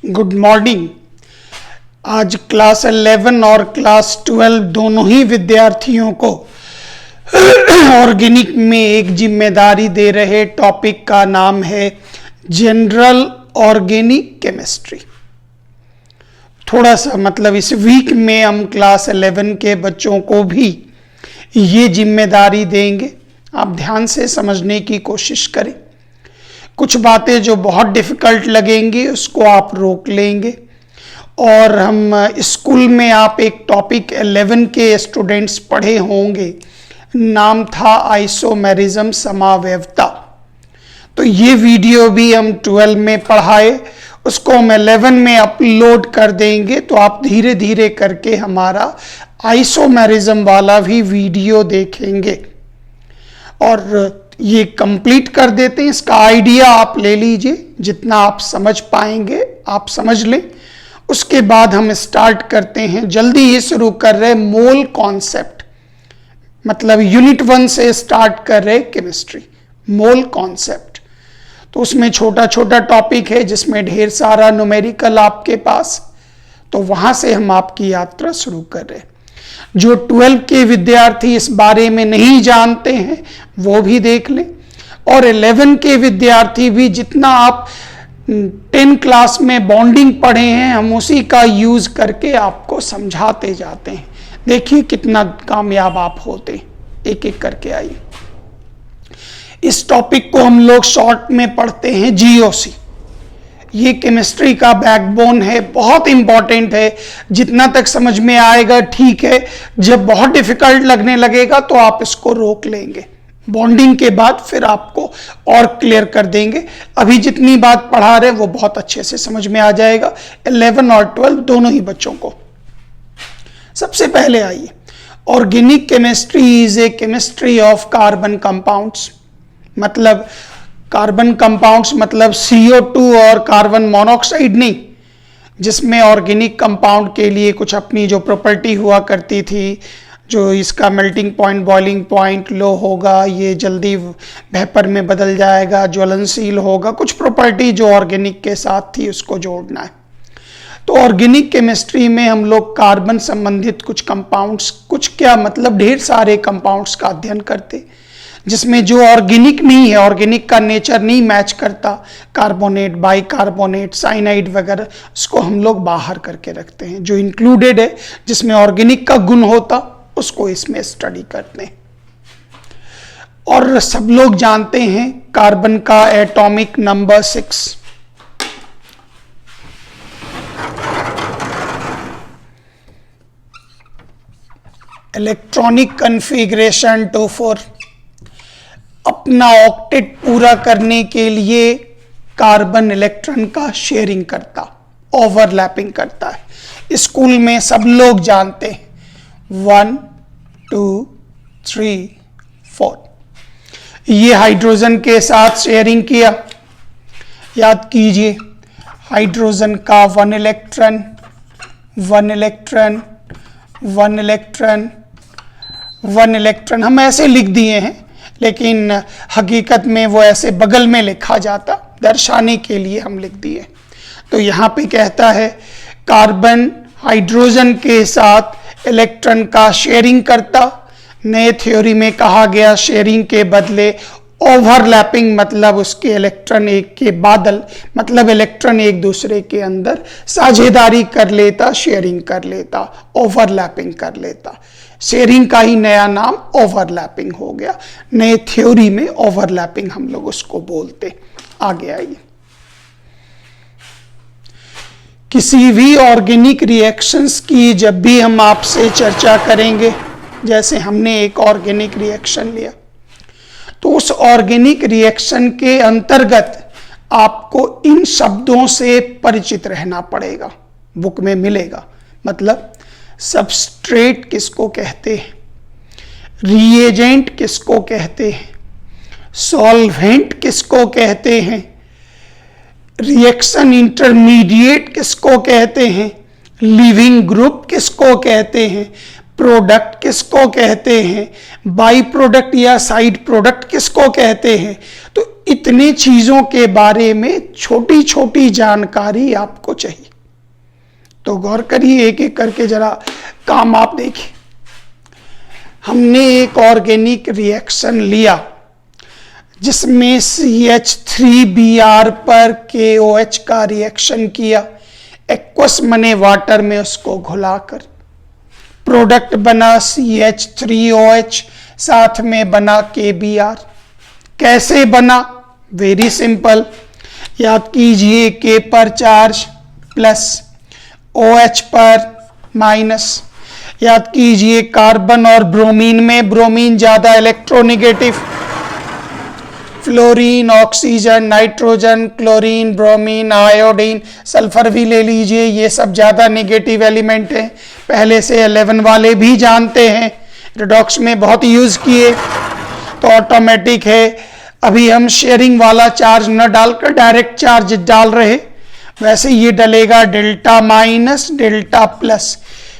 Good morning. आज class 11 और class 12 दोनों ही विद्यार्थियों को ऑर्गेनिक में एक जिम्मेदारी दे रहे टॉपिक का नाम है जनरल ऑर्गेनिक केमिस्ट्री। थोड़ा सा मतलब इस वीक में हम क्लास 11 के बच्चों को भी ये जिम्मेदारी देंगे। आप ध्यान से समझने की कोशिश करें। कुछ बातें जो बहुत डिफ़िकल्ट लगेंगी उसको आप रोक लेंगे। और हम स्कूल में आप एक टॉपिक 11 के स्टूडेंट्स पढ़े होंगे, नाम था आइसोमेरिज्म समावयवता। तो ये वीडियो भी हम 12 में पढ़ाए, उसको हम 11 में अपलोड कर देंगे। तो आप धीरे धीरे करके हमारा आइसोमेरिज्म वाला भी वीडियो देखेंगे और ये कंप्लीट कर देते हैं। इसका आइडिया आप ले लीजिए, जितना आप समझ पाएंगे आप समझ लें। उसके बाद हम स्टार्ट करते हैं, जल्दी ही शुरू कर रहे मोल कॉन्सेप्ट, मतलब यूनिट 1 से स्टार्ट कर रहे केमिस्ट्री मोल कॉन्सेप्ट। तो उसमें छोटा छोटा टॉपिक है जिसमें ढेर सारा न्यूमेरिकल आपके पास, तो वहां से हम आपकी यात्रा शुरू कर रहे हैं। जो 12 के विद्यार्थी इस बारे में नहीं जानते हैं वो भी देख लें, और 11 के विद्यार्थी भी जितना आप 10 क्लास में बॉन्डिंग पढ़े हैं हम उसी का यूज करके आपको समझाते जाते हैं। देखिए कितना कामयाब आप होते, एक एक करके आइए। इस टॉपिक को हम लोग शॉर्ट में पढ़ते हैं जीओसी। ये केमिस्ट्री का बैकबोन है, बहुत इंपॉर्टेंट है। जितना तक समझ में आएगा ठीक है, जब बहुत डिफिकल्ट लगने लगेगा तो आप इसको रोक लेंगे। बॉन्डिंग के बाद फिर आपको और क्लियर कर देंगे। अभी जितनी बात पढ़ा रहे वो बहुत अच्छे से समझ में आ जाएगा 11 और 12 दोनों ही बच्चों को। सबसे पहले आइए, organic chemistry is a chemistry of carbon compounds. मतलब कार्बन कंपाउंड्स मतलब CO2 और कार्बन मोनोऑक्साइड नहीं, जिसमें ऑर्गेनिक कंपाउंड के लिए कुछ अपनी जो प्रॉपर्टी हुआ करती थी, जो इसका मेल्टिंग पॉइंट बॉइलिंग पॉइंट लो होगा, ये जल्दी वेपर में बदल जाएगा, ज्वलनशील होगा, कुछ प्रॉपर्टी जो ऑर्गेनिक के साथ थी उसको जोड़ना है। तो ऑर्गेनिक केमिस्ट्री में हम लोग कार्बन संबंधित कुछ कंपाउंड्स, कुछ क्या मतलब ढेर सारे कंपाउंड्स का अध्ययन करते, जिसमें जो ऑर्गेनिक नहीं है, ऑर्गेनिक का नेचर नहीं मैच करता, कार्बोनेट, बाइकार्बोनेट, साइनाइड वगैरह, उसको हम लोग बाहर करके रखते हैं। जो इंक्लूडेड है जिसमें ऑर्गेनिक का गुण होता उसको इसमें स्टडी करते हैं। और सब लोग जानते हैं कार्बन का एटॉमिक नंबर 6। Electronic configuration 2,4। अपना ऑक्टेट पूरा करने के लिए कार्बन इलेक्ट्रॉन का शेयरिंग करता, ओवरलैपिंग करता है। स्कूल में सब लोग जानते हैं 1 2 3 4। ये हाइड्रोजन के साथ शेयरिंग किया, याद कीजिए हाइड्रोजन का 1 इलेक्ट्रॉन 1 इलेक्ट्रॉन 1 इलेक्ट्रॉन 1 इलेक्ट्रॉन हम ऐसे लिख दिए हैं, लेकिन हकीकत में वो ऐसे बगल में लिखा जाता, दर्शाने के लिए हम लिख दिए। तो यहाँ पे कहता है कार्बन हाइड्रोजन के साथ इलेक्ट्रॉन का शेयरिंग करता। नए थ्योरी में कहा गया शेयरिंग के बदले ओवरलैपिंग, मतलब उसके इलेक्ट्रॉन एक के बादल, मतलब इलेक्ट्रॉन एक दूसरे के अंदर साझेदारी कर लेता, शेयरिंग कर लेता, ओवरलैपिंग कर लेता। शेयरिंग का ही नया नाम ओवरलैपिंग हो गया। नए थ्योरी में ओवरलैपिंग हम लोग उसको बोलते। आगे आइए, किसी भी ऑर्गेनिक रिएक्शंस की जब भी हम आपसे चर्चा करेंगे, जैसे हमने एक ऑर्गेनिक रिएक्शन लिया, तो उस ऑर्गेनिक रिएक्शन के अंतर्गत आपको इन शब्दों से परिचित रहना पड़ेगा, बुक में मिलेगा। मतलब सबस्ट्रेट किसको कहते हैं, रिएजेंट किसको कहते हैं, सॉल्वेंट किसको कहते हैं, रिएक्शन इंटरमीडिएट किसको कहते हैं, लिविंग ग्रुप किसको कहते हैं, प्रोडक्ट किसको कहते हैं, बाई प्रोडक्ट या साइड प्रोडक्ट किसको कहते हैं। तो इतने चीजों के बारे में छोटी छोटी जानकारी आपको चाहिए। तो गौर करिए, एक एक करके जरा काम आप देखिए। हमने एक ऑर्गेनिक रिएक्शन लिया जिसमें CH3Br पर KOH का रिएक्शन किया, एक्वस मने वाटर में उसको घुलाकर प्रोडक्ट बना CH3OH, साथ में बना KBr। कैसे बना? वेरी सिंपल, याद कीजिए K पर चार्ज प्लस, OH पर माइनस। याद कीजिए कार्बन और ब्रोमीन में ब्रोमीन ज्यादा electronegative, fluorine, oxygen, nitrogen, chlorine, bromine, iodine, sulphur भी ले लीजिए, ये सब ज्यादा नेगेटिव एलिमेंट हैं। पहले से 11 वाले भी जानते हैं, रिडॉक्स में बहुत यूज किए, तो ऑटोमेटिक है। अभी हम शेयरिंग वाला चार्ज न डालकर डायरेक्ट चार्ज डाल रहे, वैसे ये डलेगा delta minus delta plus.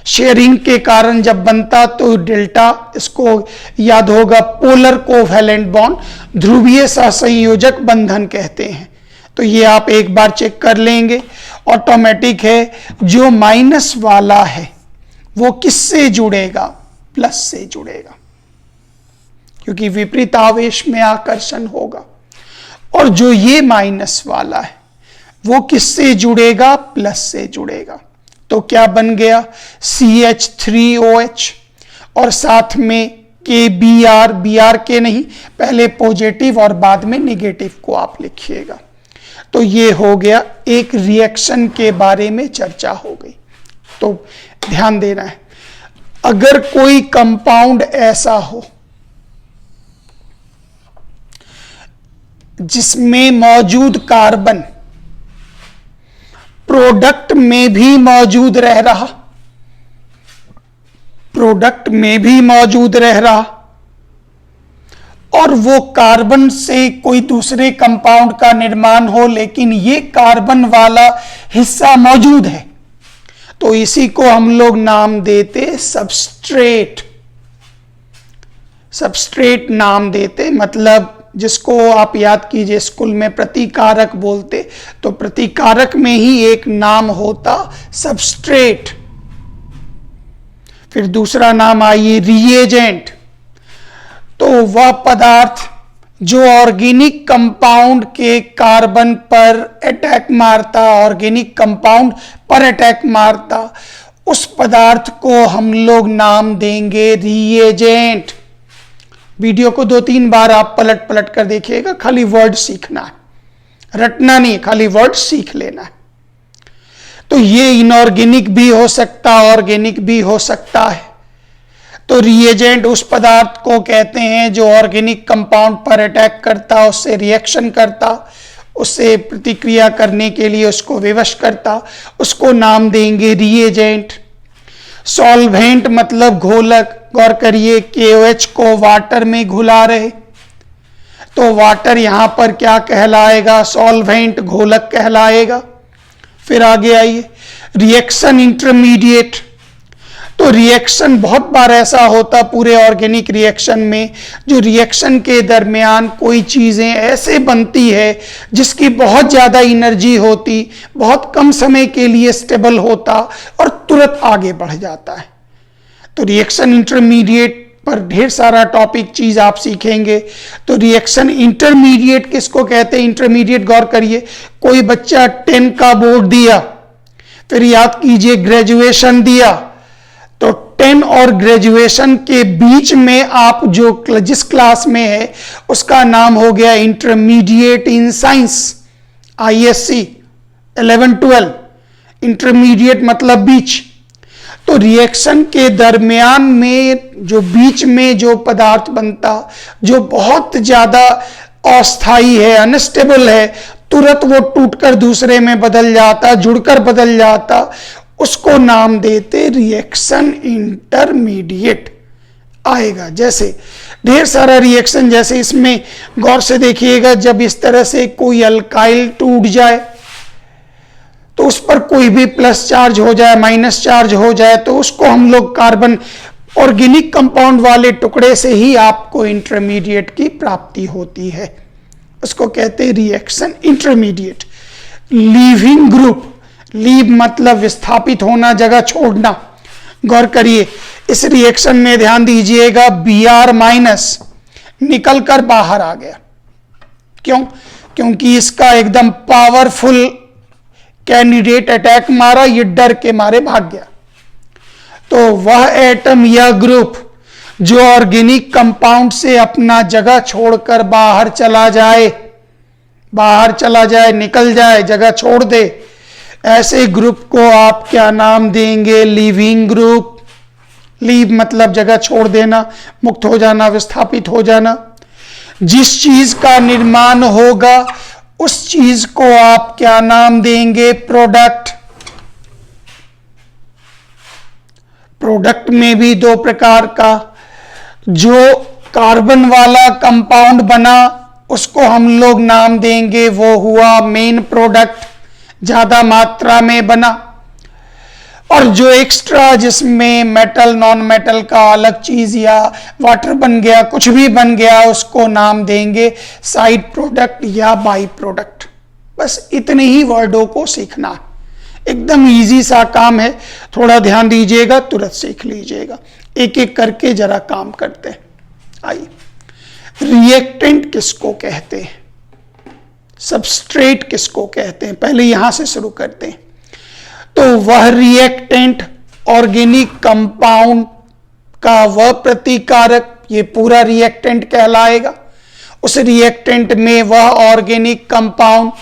Sharing के कारण जब बनता तो डेल्टा, इसको याद होगा पोलर कोवैलेंट बॉन्ड, ध्रुवीय सहसंयोजक बंधन कहते हैं। तो ये आप एक बार चेक कर लेंगे, ऑटोमेटिक है। जो माइनस वाला है वो किससे जुड़ेगा? प्लस से जुड़ेगा, क्योंकि विपरीत आवेश में आकर्षण होगा। और जो ये माइनस वाला है वो किससे जुड़ेगा? प्लस से जुड़ेगा। तो क्या बन गया? CH3OH और साथ में KBr, Br के नहीं, पहले पॉजिटिव और बाद में नेगेटिव को आप लिखिएगा। तो ये हो गया, एक रिएक्शन के बारे में चर्चा हो गई। तो ध्यान देना है, अगर कोई कंपाउंड ऐसा हो जिसमें मौजूद कार्बन प्रोडक्ट में भी मौजूद रह रहा, प्रोडक्ट में भी मौजूद रह रहा, और वो कार्बन से कोई दूसरे कंपाउंड का निर्माण हो, लेकिन ये कार्बन वाला हिस्सा मौजूद है, तो इसी को हम लोग नाम देते सबस्ट्रेट। सबस्ट्रेट नाम देते, मतलब जिसको आप याद कीजिए स्कूल में प्रतिकारक बोलते, तो प्रतिकारक में ही एक नाम होता सबस्ट्रेट। फिर दूसरा नाम आइए रिएजेंट। तो वह पदार्थ जो ऑर्गेनिक कंपाउंड के कार्बन पर अटैक मारता, ऑर्गेनिक कंपाउंड पर अटैक मारता, उस पदार्थ को हम लोग नाम देंगे रिएजेंट। वीडियो को 2-3 बार आप पलट पलट कर देखिएगा, खाली वर्ड सीखना है, रटना नहीं, खाली वर्ड सीख लेना है। तो ये इनऑर्गेनिक भी हो सकता, ऑर्गेनिक भी हो सकता है। तो रिएजेंट उस पदार्थ को कहते हैं जो ऑर्गेनिक कंपाउंड पर अटैक करता, उससे रिएक्शन करता, उससे प्रतिक्रिया करने के लिए उसको विवश करता, उसको नाम देंगे रिएजेंट। सॉल्वेंट मतलब घोलक। गौर करिए, KOH को वाटर में घुला रहे, तो वाटर यहां पर क्या कहलाएगा? सॉल्वेंट, घोलक कहलाएगा। फिर आगे आइए, रिएक्शन इंटरमीडिएट। तो रिएक्शन बहुत बार ऐसा होता पूरे ऑर्गेनिक रिएक्शन में, जो रिएक्शन के दरमियान कोई चीजें ऐसे बनती है जिसकी बहुत ज्यादा एनर्जी होती, बहुत कम समय के लिए स्टेबल होता और तुरंत आगे बढ़ जाता है। तो रिएक्शन इंटरमीडिएट पर ढेर सारा टॉपिक चीज आप सीखेंगे। तो रिएक्शन इंटरमीडिएट किसको कहते हैं? इंटरमीडिएट गौर करिए, कोई बच्चा 10 का बोर्ड दिया, फिर याद कीजिए ग्रेजुएशन दिया, तो 10 और ग्रेजुएशन के बीच में आप जो जिस क्लास में है उसका नाम हो गया intermediate in science, ISC 11-12। Intermediate मतलब बीच। तो रिएक्शन के दरमियान में जो बीच में जो पदार्थ बनता, जो बहुत ज्यादा अस्थाई है, अनस्टेबल है, तुरंत वो टूटकर दूसरे में बदल जाता, जुड़कर बदल जाता, उसको नाम देते रिएक्शन इंटरमीडिएट आएगा। जैसे ढेर सारा रिएक्शन, जैसे इसमें गौर से देखिएगा, जब इस तरह से कोई अल्काइल टूट जाए तो उस पर कोई भी प्लस चार्ज हो जाए, माइनस चार्ज हो जाए, तो उसको हम लोग कार्बन ऑर्गेनिक कंपाउंड वाले टुकड़े से ही आपको इंटरमीडिएट की प्राप्ति होती है। उसको कहते हैं reaction intermediate. Leaving group, leave मतलब विस्थापित होना, जगह छोड़ना। गौर करिए, इस रिएक्शन में ध्यान दीजिएगा Br माइनस निकल कर बाहर आ गया। क्यों? क्योंकि इसका एकदम पावरफुल कैंडिडेट अटैक मारा, ये डर के मारे भाग गया। तो वह एटम या ग्रुप जो ऑर्गेनिक कंपाउंड से अपना जगह छोड़कर बाहर चला जाए, निकल जाए, जगह छोड़ दे, ऐसे ग्रुप को आप क्या नाम देंगे? Leaving group. लीव मतलब जगह छोड़ देना, मुक्त हो जाना, विस्थापित हो जाना। जिस चीज का निर्माण होगा उस चीज को आप क्या नाम देंगे? प्रोडक्ट। प्रोडक्ट में भी दो प्रकार का, जो कार्बन वाला कंपाउंड बना उसको हम लोग नाम देंगे, वो हुआ मेन प्रोडक्ट, ज्यादा मात्रा में बना। और जो एक्स्ट्रा, जिसमें मेटल नॉन मेटल का अलग चीज या वाटर बन गया, कुछ भी बन गया, उसको नाम देंगे साइड प्रोडक्ट या बाई प्रोडक्ट। बस इतने ही वर्डों को सीखना है, एकदम इजी सा काम है। थोड़ा ध्यान दीजिएगा, तुरंत सीख लीजिएगा। एक एक करके जरा काम करते हैं। आइए, रिएक्टेंट किसको कहते हैं? सबस्ट्रेट किसको कहते हैं? पहले यहां से शुरू करते हैं। तो वह रिएक्टेंट ऑर्गेनिक कंपाउंड का वह प्रतिकारक, ये पूरा रिएक्टेंट कहलाएगा। उस रिएक्टेंट में वह ऑर्गेनिक कंपाउंड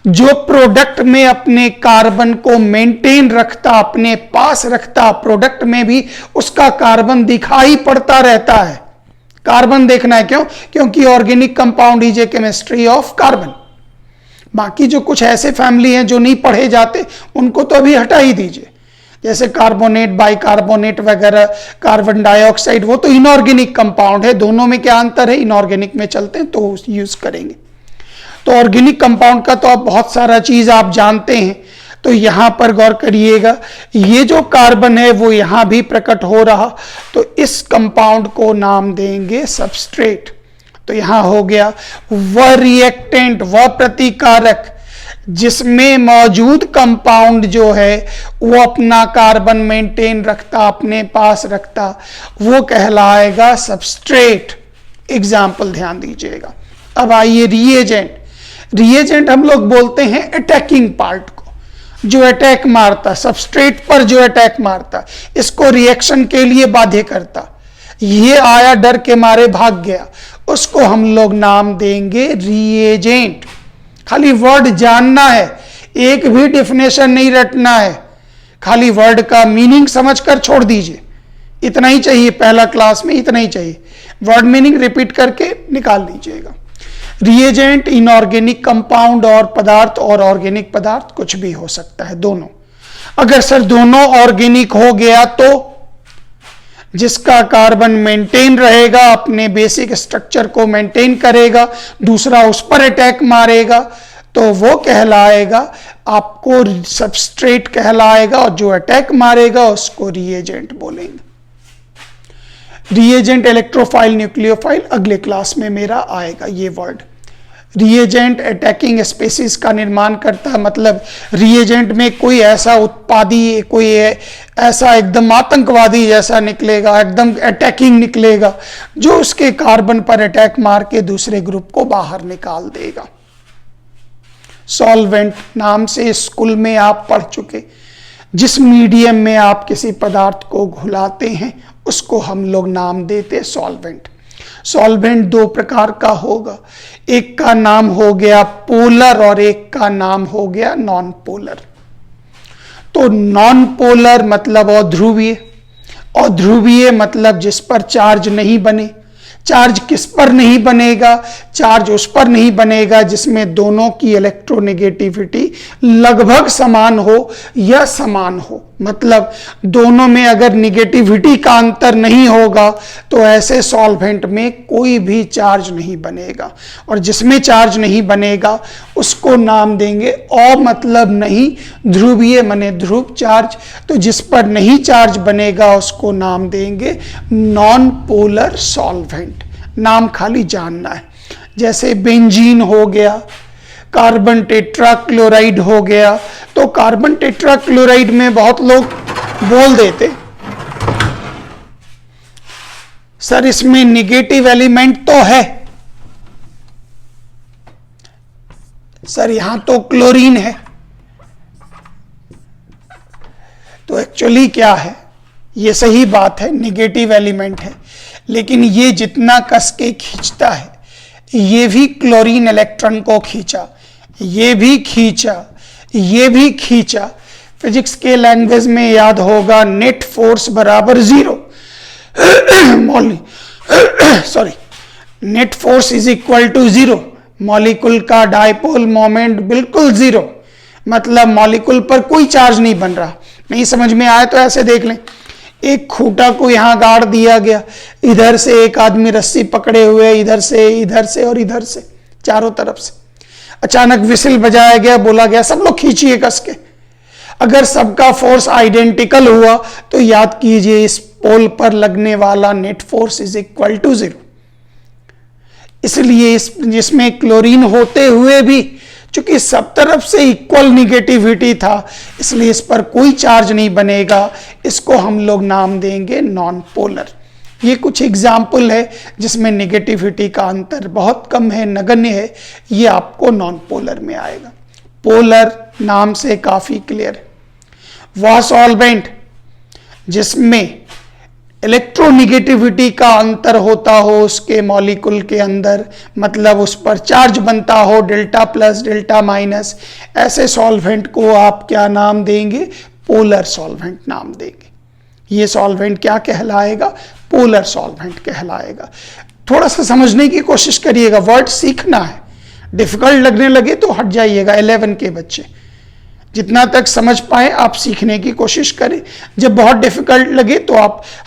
जो प्रोडक्ट में अपने कार्बन को मेंटेन रखता, अपने पास रखता, प्रोडक्ट में भी उसका कार्बन दिखाई पड़ता रहता है। कार्बन देखना है, क्यों? क्योंकि organic compound is a chemistry of carbon. बाकी जो कुछ ऐसे फैमिली हैं जो नहीं पढ़े जाते, उनको तो अभी हटा ही दीजिए, जैसे कार्बोनेट, बाइकार्बोनेट वगैरह, कार्बन डाइऑक्साइड, वो तो इनऑर्गेनिक कंपाउंड है। दोनों में क्या अंतर है? इनऑर्गेनिक में चलते हैं तो यूज करेंगे। तो ऑर्गेनिक कंपाउंड का तो आप बहुत सारा चीज आप जानते हैं। तो यहां पर गौर करिएगा, ये जो कार्बन है वो यहां भी प्रकट हो रहा, तो इस कंपाउंड को नाम देंगे सबस्ट्रेट। तो यहां हो गया वह रिएक्टेंट, वह प्रतिकारक जिसमें मौजूद कंपाउंड जो है वो अपना कार्बन मेंटेन रखता, अपने पास रखता, वो कहलाएगा सबस्ट्रेट। एग्जाम्पल ध्यान दीजिएगा। अब आइए रिएजेंट। रिएजेंट हम लोग बोलते हैं अटैकिंग पार्ट को, जो अटैक मारता, सबस्ट्रेट पर जो अटैक मारता, इसको रिएक्शन के लिए बाध्य करता। ये आया, डर के मारे भाग गया, उसको हम लोग नाम देंगे रिएजेंट। खाली वर्ड जानना है, एक भी डेफिनेशन नहीं रटना है, खाली वर्ड का मीनिंग समझकर छोड़ दीजिए। इतना ही चाहिए, पहला क्लास में इतना ही चाहिए। वर्ड मीनिंग रिपीट करके निकाल लीजिएगा। रिएजेंट इनऑर्गेनिक कंपाउंड और पदार्थ, और ऑर्गेनिक पदार्थ कुछ भी हो सकता है, दोनों। अगर सर दोनों ऑर्गेनिक हो गया तो जिसका कार्बन मेंटेन रहेगा, अपने बेसिक स्ट्रक्चर को मेंटेन करेगा, दूसरा उस पर अटैक मारेगा, तो वो कहलाएगा, आपको सबस्ट्रेट कहलाएगा, और जो अटैक मारेगा उसको रिएजेंट बोलेंगे। रिएजेंट, इलेक्ट्रोफाइल, न्यूक्लियोफाइल अगले क्लास में मेरा आएगा ये वर्ड। रिएजेंट अटैकिंग स्पेसीज का निर्माण करता है, मतलब रिएजेंट में कोई ऐसा उत्पादी, कोई ऐसा एकदम आतंकवादी जैसा निकलेगा, एकदम अटैकिंग निकलेगा, जो उसके कार्बन पर अटैक मार के दूसरे ग्रुप को बाहर निकाल देगा। सॉल्वेंट नाम से स्कूल में आप पढ़ चुके, जिस मीडियम में आप किसी पदार्थ को घुलाते हैं उसको हम लोग नाम देते सॉल्वेंट। सॉल्वेंट दो प्रकार का होगा, एक का नाम हो गया पोलर और एक का नाम हो गया नॉन पोलर। तो नॉन पोलर मतलब अध्रुवीय, अध्रुवीय मतलब जिस पर चार्ज नहीं बने। चार्ज किस पर नहीं बनेगा? चार्ज उस पर नहीं बनेगा जिसमें दोनों की इलेक्ट्रोनेगेटिविटी लगभग समान हो या समान हो। मतलब दोनों में अगर निगेटिविटी का अंतर नहीं होगा तो ऐसे सॉल्वेंट में कोई भी चार्ज नहीं बनेगा। और जिसमें चार्ज नहीं बनेगा उसको नाम देंगे और मतलब नहीं, ध्रुवीय माने ध्रुव चार्ज, तो जिस पर नहीं चार्ज बनेगा उसको नाम देंगे नॉन पोलर सॉल्वेंट। नाम खाली जानना है। जैसे बेंजीन हो गया, कार्बन टेट्राक्लोराइड हो गया। तो कार्बन टेट्राक्लोराइड में बहुत लोग बोल देते सर इसमें निगेटिव एलिमेंट तो है, सर यहां तो क्लोरीन है। तो एक्चुअली क्या है, ये सही बात है, निगेटिव एलिमेंट है, लेकिन ये जितना कस के खींचता है, ये भी क्लोरीन इलेक्ट्रॉन को खींचा, ये भी खींचा, ये भी खींचा। फिजिक्स के लैंग्वेज में याद होगा नेट फोर्स बराबर 0 sorry, net force is equal to 0। Molecule का डायपोल मोमेंट बिल्कुल 0, मतलब मॉलिक्यूल पर कोई चार्ज नहीं बन रहा। नहीं समझ में आया तो ऐसे देख लें, एक खूंटा को यहां गाड़ दिया गया, इधर से एक आदमी रस्सी पकड़े हुए, इधर से और इधर से, चारों तरफ से। अचानक विसिल बजाया गया, बोला गया सब लोग खींचिए कस के। अगर सबका फोर्स आइडेंटिकल हुआ तो याद कीजिए इस पोल पर लगने वाला net force is equal to 0। इसलिए जिसमें क्लोरीन होते हुए भी चूंकि सब तरफ से इक्वल निगेटिविटी था, इसलिए इस पर कोई चार्ज नहीं बनेगा, इसको हम लोग नाम देंगे नॉन पोलर। ये कुछ एग्जाम्पल है जिसमें निगेटिविटी का अंतर बहुत कम है, नगण्य है, ये आपको नॉन पोलर में आएगा। पोलर नाम से काफी क्लियर है। वह सॉल्वेंट जिसमें इलेक्ट्रोनिगेटिविटी का अंतर होता हो उसके मॉलिक्यूल के अंदर, मतलब उस पर चार्ज बनता हो डेल्टा प्लस डेल्टा माइनस, ऐसे सॉल्वेंट को आप क्या नाम देंगे, पोलर सॉल्वेंट नाम देंगे। ये सॉल्वेंट क्या कहलाएगा, पोलर सॉल्वेंट कहलाएगा। थोड़ा सा समझने की कोशिश करिएगा, वर्ड सीखना है, डिफिकल्ट लगने लगे तो हट जाइएगा। 11 के बच्चे जितना तक समझ पाए आप सीखने की कोशिश करें, जब बहुत डिफिकल्ट लगे तो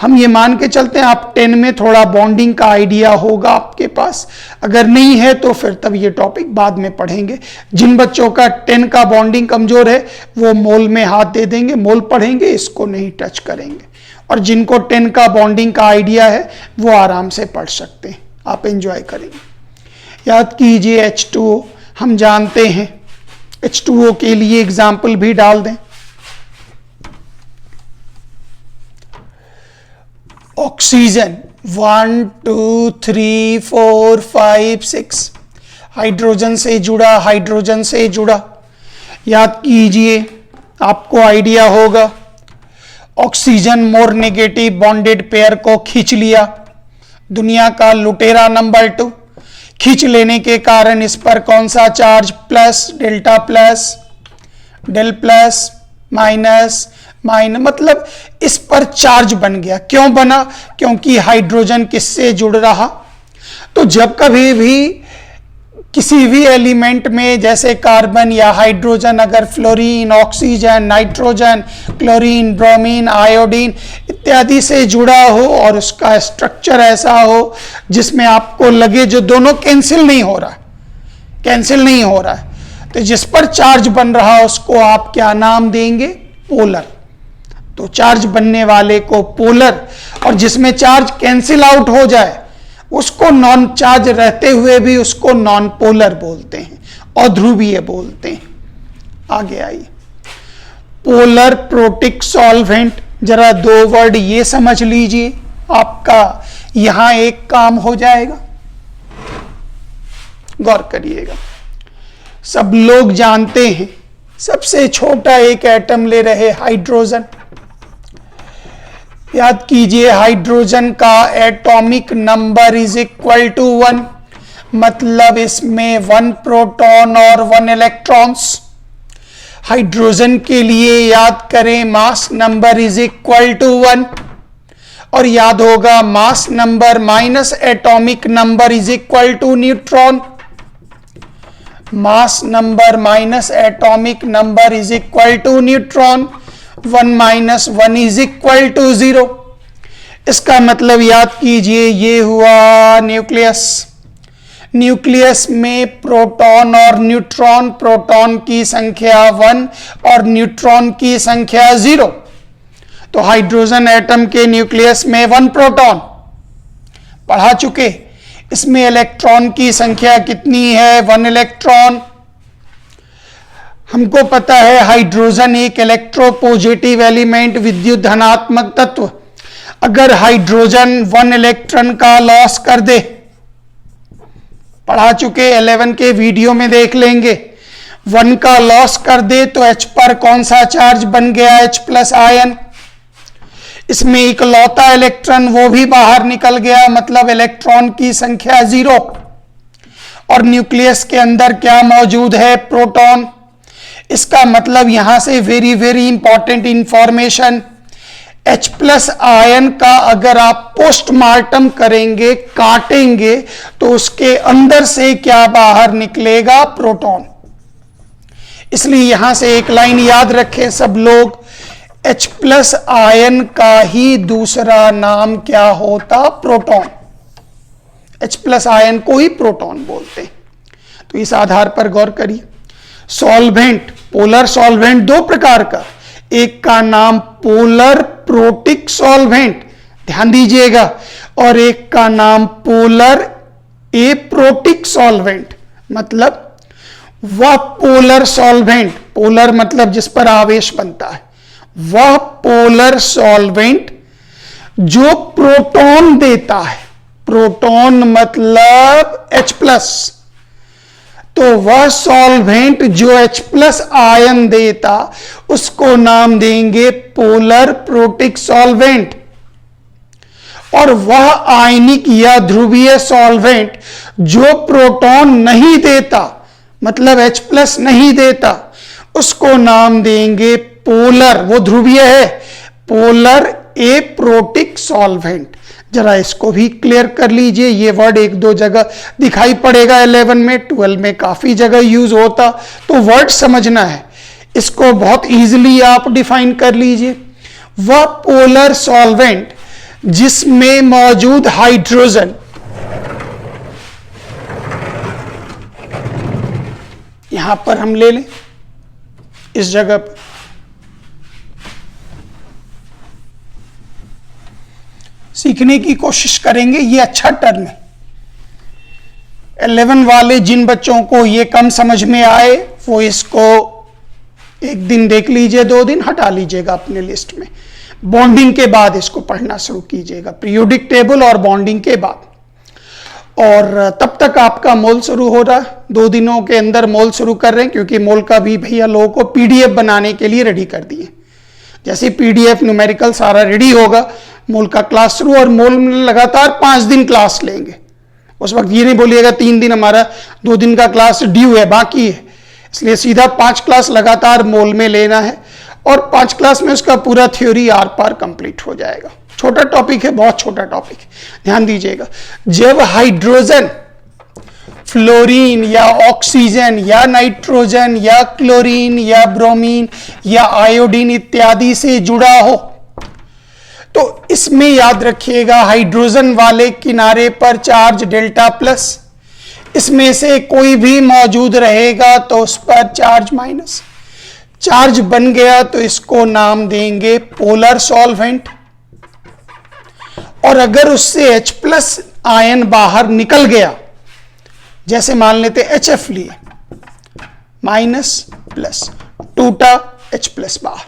हम ये मान के चलते हैं आप 10 में थोड़ा बॉन्डिंग का आइडिया होगा आपके पास, अगर नहीं है तो फिर तब ये टॉपिक बाद में पढ़ेंगे। जिन बच्चों का 10 का बॉन्डिंग कमजोर है वो मोल में हाथ दे देंगे, मोल पढ़ेंगे, इसको नहीं टच करेंगे। और जिनको 10 का बॉन्डिंग का आइडिया है वो आराम से पढ़ सकते हैं, आप एंजॉय करेंगे। याद कीजिए H2O हम जानते हैं, H2O के लिए एग्जाम्पल भी डाल दें। ऑक्सीजन 1 2 3 4 5 6, हाइड्रोजन से जुड़ा, हाइड्रोजन से जुड़ा। याद कीजिए, आपको आइडिया होगा, oxygen more negative bonded pair को खींच लिया, दुनिया का लुटेरा नंबर 2। खींच लेने के कारण इस पर कौन सा charge, plus delta plus del plus minus minus, मतलब इस पर चार्ज बन गया। क्यों बना, क्योंकि हाइड्रोजन किससे जुड़ रहा। तो जब कभी भी किसी भी एलिमेंट में जैसे कार्बन या हाइड्रोजन अगर fluorine, oxygen, nitrogen, chlorine, bromine, iodine इत्यादि से जुड़ा हो और उसका स्ट्रक्चर ऐसा हो जिसमें आपको लगे जो दोनों कैंसिल नहीं हो रहा, कैंसिल नहीं हो रहा है, तो जिस पर चार्ज बन रहा उसको आप क्या नाम देंगे, पोलर। तो चार्ज बनने वाले को पोलर, और जिसमें चार्ज कैंसिल आउट हो जाए उसको नॉन चार्ज रहते हुए भी उसको नॉन पोलर बोलते हैं, अध्रुवीय बोलते हैं। आगे आइए, पोलर प्रोटिक सॉल्वेंट, जरा 2 वर्ड ये समझ लीजिए, आपका यहां एक काम हो जाएगा, गौर करिएगा। सब लोग जानते हैं सबसे छोटा एक एटम ले रहे हाइड्रोजन। याद कीजिए हाइड्रोजन का atomic number is equal to 1, मतलब इसमें 1 प्रोटॉन और 1 इलेक्ट्रॉन्स। हाइड्रोजन के लिए याद करें mass number is equal to 1, और याद होगा mass number minus atomic number is equal to neutron. Mass number minus atomic number is equal to neutron, 1 minus 1 is equal to 0। इसका मतलब याद कीजिए ये हुआ न्यूक्लियस। न्यूक्लियस में प्रोटॉन और न्यूट्रॉन, प्रोटॉन की संख्या 1 और न्यूट्रॉन की संख्या 0। तो हाइड्रोजन एटम के न्यूक्लियस में 1 प्रोटॉन, पढ़ा चुके। इसमें इलेक्ट्रॉन की संख्या कितनी है? 1 इलेक्ट्रॉन। हमको पता है हाइड्रोजन एक इलेक्ट्रोपॉजिटिव एलिमेंट, विद्युत धनात्मक तत्व। अगर हाइड्रोजन 1 इलेक्ट्रॉन का लॉस कर दे, पढ़ा चुके 11 के वीडियो में देख लेंगे, 1 का लॉस कर दे तो H पर कौन सा चार्ज बन गया? H+ ion. इसमें इकलौता इलेक्ट्रॉन वो भी बाहर निकल गया, मतलब इलेक्ट्रॉन की संख्या 0। और न्यूक्लियस के अंदर क्या मौजूद है? प्रोटॉन। इसका मतलब यहां से very very important information, H+ ion का अगर आप पोस्टमार्टम करेंगे, काटेंगे, तो उसके अंदर से क्या बाहर निकलेगा? प्रोटॉन। इसलिए यहां से एक लाइन याद रखें सब लोग, H+ आयन का ही दूसरा नाम क्या होता? प्रोटॉन। H+ आयन को ही प्रोटॉन बोलते हैं। तो इस आधार पर गौर करिए। सॉल्वेंट, पोलर सॉल्वेंट दो प्रकार का, एक का नाम पोलर प्रोटिक सॉल्वेंट, ध्यान दीजिएगा, और एक का नाम पोलर एप्रोटिक सॉल्वेंट। मतलब वह पोलर सॉल्वेंट, पोलर मतलब जिस पर आवेश बनता है, वह पोलर सॉल्वेंट जो प्रोटॉन देता है, प्रोटॉन मतलब H+, तो वह सॉल्वेंट जो H+ आयन देता उसको नाम देंगे पोलर प्रोटिक सॉल्वेंट। और वह आयनिक या ध्रुवीय सॉल्वेंट जो प्रोटॉन नहीं देता, मतलब H+ नहीं देता, उसको नाम देंगे पोलर, वो ध्रुवीय है, पोलर एप्रोटिक सॉल्वेंट। जरा इसको भी क्लियर कर लीजिए, ये वर्ड एक दो जगह दिखाई पड़ेगा 11 में, 12 में काफी जगह यूज होता, तो वर्ड समझना है। इसको बहुत इजीली आप डिफाइन कर लीजिए। वह पोलर सॉल्वेंट जिसमें मौजूद हाइड्रोजन, यहां पर हम ले लें इस जगह पर, सीखने की कोशिश करेंगे, ये अच्छा टर्म है। 11 वाले जिन बच्चों को ये कम समझ में आए वो इसको एक दिन देख लीजिए, 2 दिन हटा लीजिएगा अपने लिस्ट में, बॉन्डिंग के बाद इसको पढ़ना शुरू कीजिएगा, पीरियोडिक टेबल और बॉन्डिंग के बाद। और तब तक आपका मोल शुरू हो रहा है, 2 दिनों के अंदर मोल शुरू कर रहे हैं, क्योंकि मोल का भी भैया लोगों को पीडीएफ बनाने के लिए रेडी कर दिए। जैसे पीडीएफ न्यूमेरिकल सारा रेडी होगा, मोल का क्लास शुरू, और मोल में लगातार 5 दिन क्लास लेंगे। उस वक्त ये नहीं बोलिएगा 3 दिन हमारा 2 दिन का क्लास ड्यू है, बाकी है, इसलिए सीधा 5 क्लास लगातार मोल में लेना है, और 5 क्लास में उसका पूरा थ्योरी आर पार कंप्लीट हो जाएगा। छोटा टॉपिक है, बहुत छोटा टॉपिक है, ध्यान दीजिएगा। जब हाइड्रोजन फ्लोरीन या ऑक्सीजन या नाइट्रोजन या क्लोरीन या ब्रोमीन या आयोडीन इत्यादि से जुड़ा हो, तो इसमें याद रखिएगा हाइड्रोजन वाले किनारे पर चार्ज Δ+, इसमें से कोई भी मौजूद रहेगा तो उस पर चार्ज माइनस। चार्ज बन गया तो इसको नाम देंगे पोलर सॉल्वेंट। और अगर उससे H+ आयन बाहर निकल गया, जैसे मान लेते HF लिए, -+ टूटा H+ बाहर,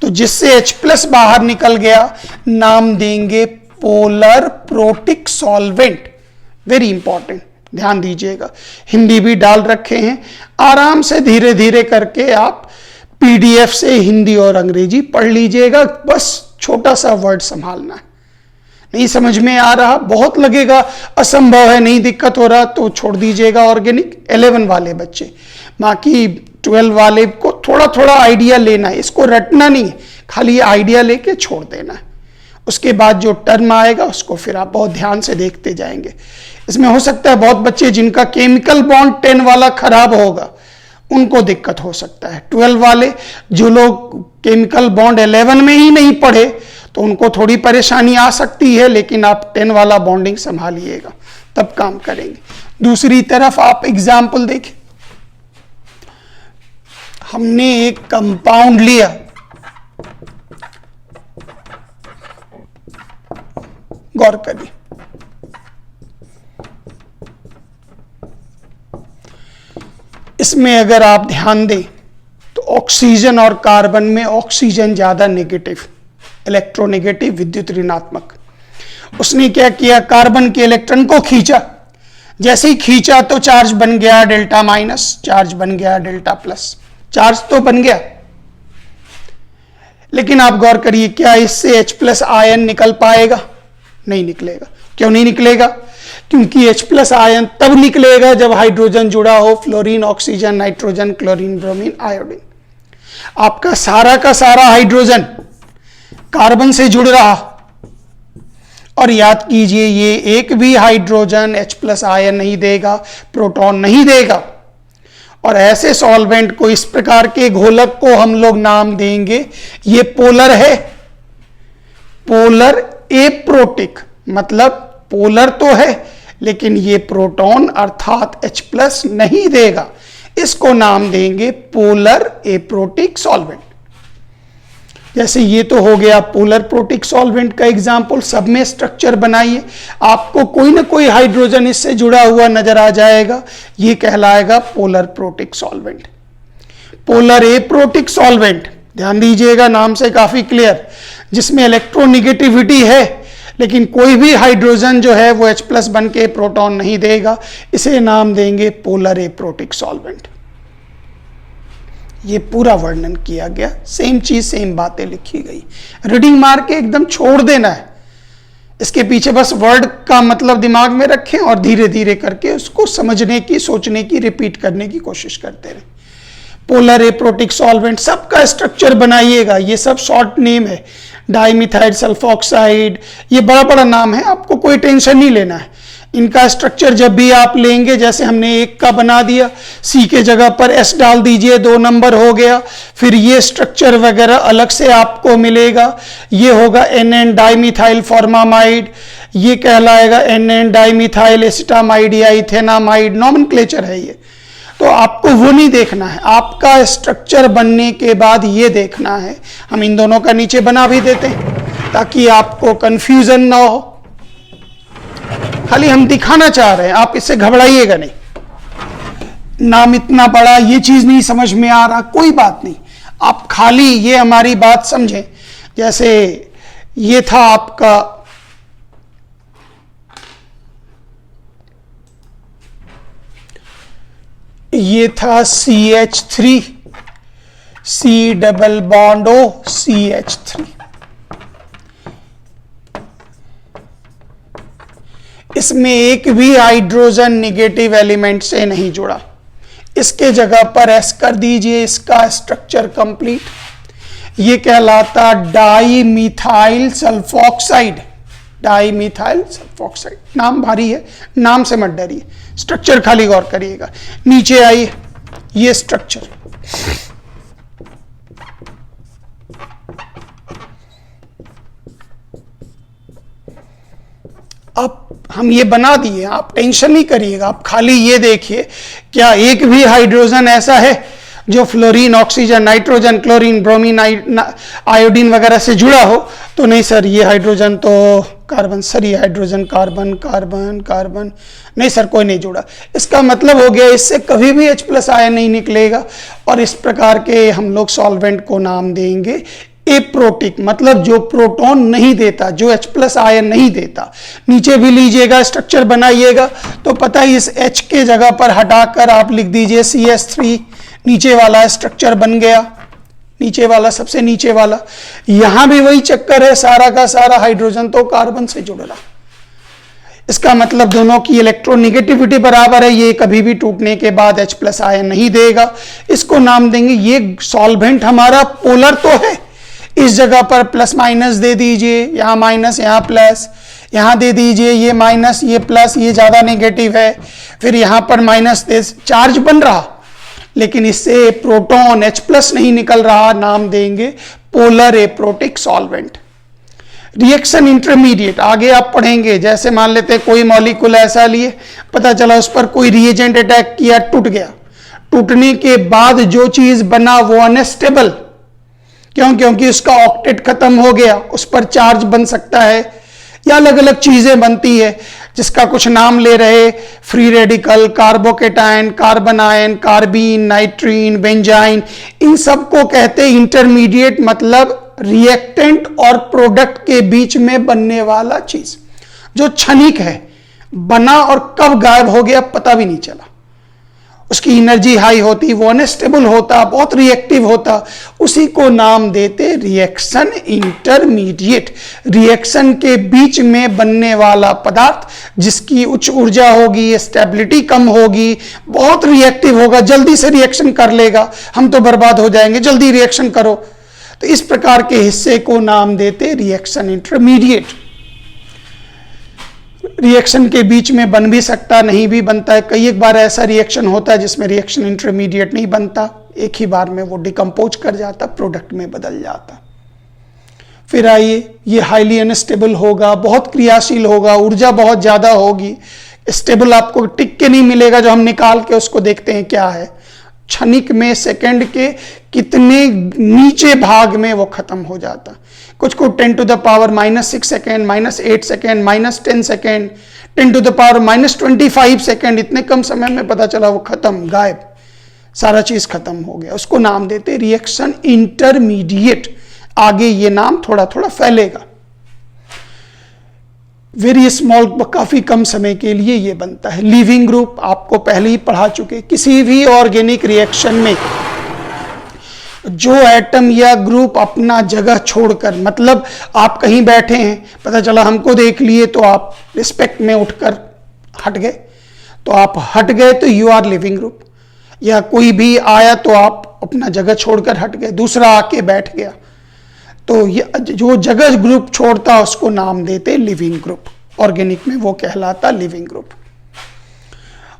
तो जिससे H+ बाहर निकल गया नाम देंगे polar protic solvent. Very important, ध्यान दीजिएगा, हिंदी भी डाल रखे हैं, आराम से धीरे धीरे करके आप पीडीएफ से हिंदी और अंग्रेजी पढ़ लीजिएगा, बस छोटा सा वर्ड संभालना है। नहीं समझ में आ रहा, बहुत लगेगा असंभव है, नहीं दिक्कत हो रहा, तो छोड़ दीजिएगा ऑर्गेनिक 11 वाले बच्चे। बाकी 12 वाले को थोड़ा थोड़ा आइडिया लेना है, इसको रटना नहीं, खाली आइडिया लेके छोड़ देना है। उसके बाद जो टर्म आएगा उसको फिर आप बहुत ध्यान से देखते जाएंगे। इसमें हो सकता है बहुत बच्चे जिनका केमिकल बॉन्ड 10 वाला खराब होगा, उनको दिक्कत हो सकता है। 12 वाले जो लोग केमिकल बॉन्ड 11 में ही नहीं पढ़े, तो उनको थोड़ी परेशानी आ सकती है, लेकिन आप 10 वाला बॉन्डिंग संभालिएगा, तब काम करेंगे। दूसरी तरफ आप एग्जाम्पल देखें, हमने एक कंपाउंड लिया, गौर करिए, इसमें अगर आप ध्यान दें तो ऑक्सीजन और कार्बन में ऑक्सीजन ज्यादा नेगेटिव, इलेक्ट्रोनेगेटिव, विद्युत ऋणात्मक। उसने क्या किया, कार्बन के इलेक्ट्रॉन को खींचा, जैसे ही खींचा तो चार्ज बन गया डेल्टा माइनस, चार्ज बन गया डेल्टा प्लस, चार्ज तो बन गया। लेकिन आप गौर करिए, क्या इससे H प्लस आयन निकल पाएगा? नहीं निकलेगा। क्यों नहीं निकलेगा? क्योंकि H प्लस आयन तब निकलेगा जब हाइड्रोजन जुड़ा हो, fluorine, oxygen, nitrogen, chlorine, bromine, iodine. आपका सारा का सारा हाइड्रोजन कार्बन से जुड़ रहा, और याद कीजिए ये एक भी हाइड्रोजन H प्लस आयन नहीं देगा, प्रोटॉन नहीं देगा। और ऐसे सॉल्वेंट को, इस प्रकार के घोलक को हम लोग नाम देंगे, ये पोलर है, पोलर एप्रोटिक, मतलब पोलर तो है लेकिन ये प्रोटॉन अर्थात H प्लस नहीं देगा। इसको नाम देंगे पोलर एप्रोटिक सॉल्वेंट। जैसे ये तो हो गया पोलर प्रोटिक सॉल्वेंट का एग्जाम्पल। सब में स्ट्रक्चर बनाइए, आपको कोई ना कोई हाइड्रोजन इससे जुड़ा हुआ नजर आ जाएगा, ये कहलाएगा polar protic solvent. Polar aprotic solvent, ध्यान दीजिएगा, नाम से काफी क्लियर, जिसमें इलेक्ट्रोनिगेटिविटी है लेकिन कोई भी हाइड्रोजन जो है वो H प्लस बन के प्रोटॉन नहीं देगा, इसे नाम देंगे पोलर एप्रोटिक सॉल्वेंट। ये पूरा वर्णन किया गया, सेम चीज सेम बातें लिखी गई। रीडिंग मार के एकदम छोड़ देना है, इसके पीछे बस वर्ड का मतलब दिमाग में रखें और धीरे धीरे करके उसको समझने की, सोचने की, रिपीट करने की कोशिश करते रहें। पोलर एप्रोटिक सॉल्वेंट, सबका स्ट्रक्चर बनाइएगा, ये सब शॉर्ट नेम है, डाइमिथाइल सल्फॉक्साइड, ये बड़ा बड़ा नाम है, आपको कोई टेंशन नहीं लेना है। इनका स्ट्रक्चर जब भी आप लेंगे, जैसे हमने एक का बना दिया, सी के जगह पर एस डाल दीजिए, 2 नंबर हो गया, फिर ये स्ट्रक्चर वगैरह अलग से आपको मिलेगा। ये होगा NN डाइमिथाइल फॉर्मामाइड, ये कहलाएगा NN डाइमिथाइल एसिटामाइड या इथेनामाइड, नॉमेनक्लेचर है ये। तो आपको वो नहीं देखना है, आपका स्ट्रक्चर बनने के बाद ये देखना है। हम इन दोनों का नीचे बना भी देते हैं ताकि आपको कंफ्यूजन ना हो, खाली हम दिखाना चाह रहे हैं, आप इससे घबराइएगा नहीं। नाम इतना बड़ा, ये चीज नहीं समझ में आ रहा, कोई बात नहीं, आप खाली ये हमारी बात समझें। जैसे ये था आपका ये था CH3, C double bond O CH3। इसमें एक भी हाइड्रोजन नेगेटिव एलिमेंट से नहीं जुड़ा, इसके जगह पर S कर दीजिए, इसका स्ट्रक्चर कंप्लीट। ये कहलाता डाइमिथाइल सल्फॉक्साइड, डाइमिथाइल सल्फॉक्साइड। नाम भारी है, नाम से मत डरिए, स्ट्रक्चर खाली गौर करिएगा। नीचे आइए, ये स्ट्रक्चर, अब हम ये बना दिए, आप टेंशन नहीं करिएगा, आप खाली ये देखिए, क्या एक भी हाइड्रोजन ऐसा है जो fluorine, oxygen, nitrogen, chlorine, bromine, iodine वगैरह से जुड़ा हो? तो नहीं सर, ये हाइड्रोजन तो कार्बन, सर ये हाइड्रोजन कार्बन कार्बन कार्बन, नहीं सर कोई नहीं जुड़ा। इसका मतलब हो गया इससे कभी भी H प्लस आयन नहीं निकलेगा, और इस प्रकार के हम लोग सॉल्वेंट को नाम देंगे एप्रोटिक, मतलब जो प्रोटॉन नहीं देता, जो H प्लस आयन नहीं देता। नीचे भी लीजिएगा, स्ट्रक्चर बनाइएगा तो पता ही, इस H के जगह पर हटाकर आप लिख दीजिए CH3, नीचे वाला स्ट्रक्चर बन गया, नीचे वाला, सबसे नीचे वाला। यहां भी वही चक्कर है, सारा का सारा हाइड्रोजन तो कार्बन से जुड़ रहा, इसका मतलब दोनों की इलेक्ट्रोनिगेटिविटी बराबर है, ये कभी भी टूटने के बाद H प्लस आयन नहीं देगा। इसको नाम देंगे, ये सॉल्वेंट हमारा पोलर तो है, इस जगह पर प्लस माइनस दे दीजिए, यहां माइनस, यहां प्लस, यहां दे दीजिए, ये माइनस, ये प्लस, ये ज्यादा नेगेटिव है, फिर यहां पर माइनस दे, चार्ज बन रहा, लेकिन इससे प्रोटॉन H प्लस नहीं निकल रहा, नाम देंगे polar aprotic solvent. Reaction intermediate आगे आप पढ़ेंगे, जैसे मान लेते हैं कोई मॉलिक्यूल ऐसा लिए, पता चला उस पर कोई रिएजेंट अटैक किया, टूट गया, टूटने के बाद जो चीज बना वो अनस्टेबल, क्यों? क्योंकि उसका ऑक्टेट खत्म हो गया, उस पर चार्ज बन सकता है या अलग अलग चीजें बनती है। जिसका कुछ नाम ले रहे, free radical, carbocation, carbanion, carbene, nitrene, benzyne, इन सबको कहते हैं इंटरमीडिएट, मतलब रिएक्टेंट और प्रोडक्ट के बीच में बनने वाला चीज जो क्षणिक है, बना और कब गायब हो गया पता भी नहीं चला। उसकी एनर्जी हाई होती, वो अनस्टेबल होता, बहुत रिएक्टिव होता, उसी को नाम देते रिएक्शन इंटरमीडिएट। रिएक्शन के बीच में बनने वाला पदार्थ जिसकी उच्च ऊर्जा होगी, स्टेबिलिटी कम होगी, बहुत रिएक्टिव होगा, जल्दी से रिएक्शन कर लेगा, हम तो बर्बाद हो जाएंगे, जल्दी रिएक्शन करो। तो इस प्रकार के हिस्से को नाम देते रिएक्शन इंटरमीडिएट। रिएक्शन के बीच में बन भी सकता, नहीं भी बनता है। कई एक बार ऐसा रिएक्शन होता है जिसमें रिएक्शन इंटरमीडिएट नहीं बनता, एक ही बार में वो डिकम्पोज कर जाता, प्रोडक्ट में बदल जाता। फिर आइए, ये हाईली अनस्टेबल होगा, बहुत क्रियाशील होगा, ऊर्जा बहुत ज्यादा होगी, स्टेबल आपको टिक के नहीं मिलेगा। जो हम निकाल के उसको देखते हैं क्या है, क्षणिक में सेकंड के कितने नीचे भाग में वो खत्म हो जाता। कुछ को 10 to the power -6 second, -8 second, -10 second, 10 to the power -25 second, इतने कम समय में पता चला वो खत्म, गायब, सारा चीज खत्म हो गया। उसको नाम देते रिएक्शन इंटरमीडिएट। आगे ये नाम थोड़ा थोड़ा फैलेगा। वेरी स्मॉल, काफी कम समय के लिए ये बनता है। लिविंग ग्रुप आपको पहले ही पढ़ा चुके। किसी भी ऑर्गेनिक रिएक्शन में जो एटम या ग्रुप अपना जगह छोड़कर, मतलब आप कहीं बैठे हैं, पता चला हमको देख लिए तो आप रिस्पेक्ट में उठकर हट गए, तो आप हट गए तो यू आर लिविंग ग्रुप। या कोई भी आया तो आप अपना जगह छोड़कर हट गए, दूसरा आके बैठ गया, तो ये जो जगह ग्रुप छोड़ता उसको नाम देते लिविंग ग्रुप। ऑर्गेनिक में वो कहलाता लिविंग ग्रुप।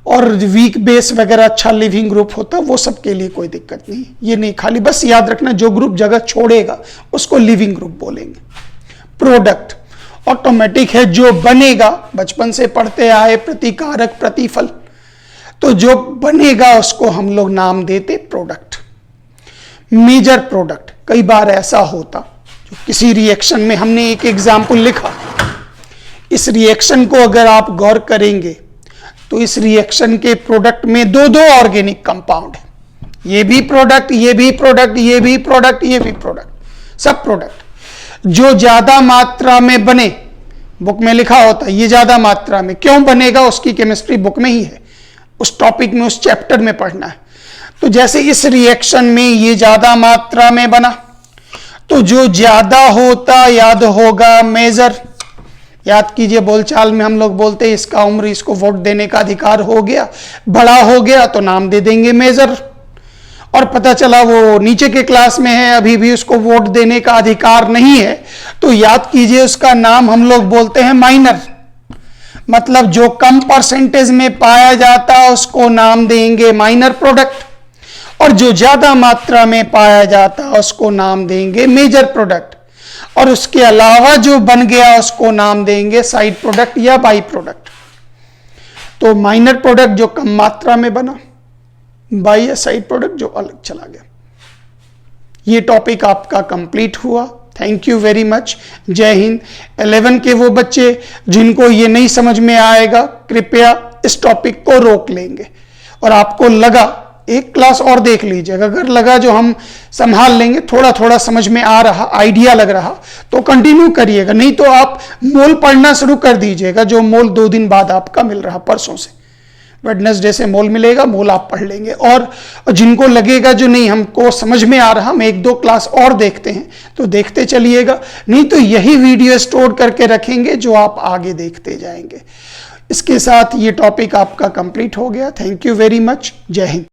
और वीक बेस वगैरह अच्छा लिविंग ग्रुप होता, वो सबके लिए कोई दिक्कत नहीं। ये नहीं, खाली बस याद रखना जो ग्रुप जगह छोड़ेगा उसको लिविंग ग्रुप बोलेंगे। प्रोडक्ट ऑटोमेटिक है, जो बनेगा, बचपन से पढ़ते आए प्रतिकारक प्रतिफल, तो जो बनेगा उसको हम लोग नाम देते प्रोडक्ट। मेजर प्रोडक्ट, कई बार ऐसा होता जो किसी रिएक्शन में, हमने एक एग्जाम्पल लिखा, इस रिएक्शन को अगर आप गौर करेंगे तो इस रिएक्शन के प्रोडक्ट में दो दो ऑर्गेनिक कंपाउंड है, ये भी प्रोडक्ट, ये भी प्रोडक्ट, ये भी प्रोडक्ट, ये भी प्रोडक्ट, सब प्रोडक्ट। जो ज्यादा मात्रा में बने, बुक में लिखा होता है ये ज्यादा मात्रा में, क्यों बनेगा उसकी केमिस्ट्री बुक में ही है, उस टॉपिक में, उस चैप्टर में पढ़ना है। तो जैसे इस रिएक्शन में ये ज्यादा मात्रा में बना, तो जो ज्यादा होता याद होगा मेजर। याद कीजिए, बोलचाल में हम लोग बोलते हैं इसका उम्र, इसको वोट देने का अधिकार हो गया, बड़ा हो गया तो नाम दे देंगे मेजर। और पता चला वो नीचे के क्लास में है, अभी भी उसको वोट देने का अधिकार नहीं है, तो याद कीजिए उसका नाम हम लोग बोलते हैं माइनर। मतलब जो कम परसेंटेज में पाया जाता उसको नाम देंगे माइनर प्रोडक्ट, और जो ज्यादा मात्रा में पाया जाता उसको नाम देंगे मेजर प्रोडक्ट। और उसके अलावा जो बन गया उसको नाम देंगे साइड प्रोडक्ट या बाई प्रोडक्ट। तो माइनर प्रोडक्ट जो कम मात्रा में बना, बाई या साइड प्रोडक्ट जो अलग चला गया। ये टॉपिक आपका कंप्लीट हुआ। थैंक यू वेरी मच, जय हिंद। 11 के वो बच्चे जिनको ये नहीं समझ में आएगा, कृपया इस टॉपिक को रोक लेंगे, और आपको लगा एक क्लास और देख लीजिएगा, अगर लगा जो हम संभाल लेंगे, थोड़ा थोड़ा समझ में आ रहा, आइडिया लग रहा, तो कंटिन्यू करिएगा, नहीं तो आप मोल पढ़ना शुरू कर दीजिएगा, जो मोल 2 दिन बाद आपका मिल रहा, परसों से वेडनेसडे से मोल मिलेगा, मोल आप पढ़ लेंगे। और जिनको लगेगा जो नहीं हमको समझ में आ रहा, हम 1-2 क्लास और देखते हैं, तो देखते चलिएगा, नहीं तो यही वीडियो स्टोर करके रखेंगे जो आप आगे देखते जाएंगे। इसके साथ ये टॉपिक आपका कंप्लीट हो गया। थैंक यू वेरी मच, जय हिंद।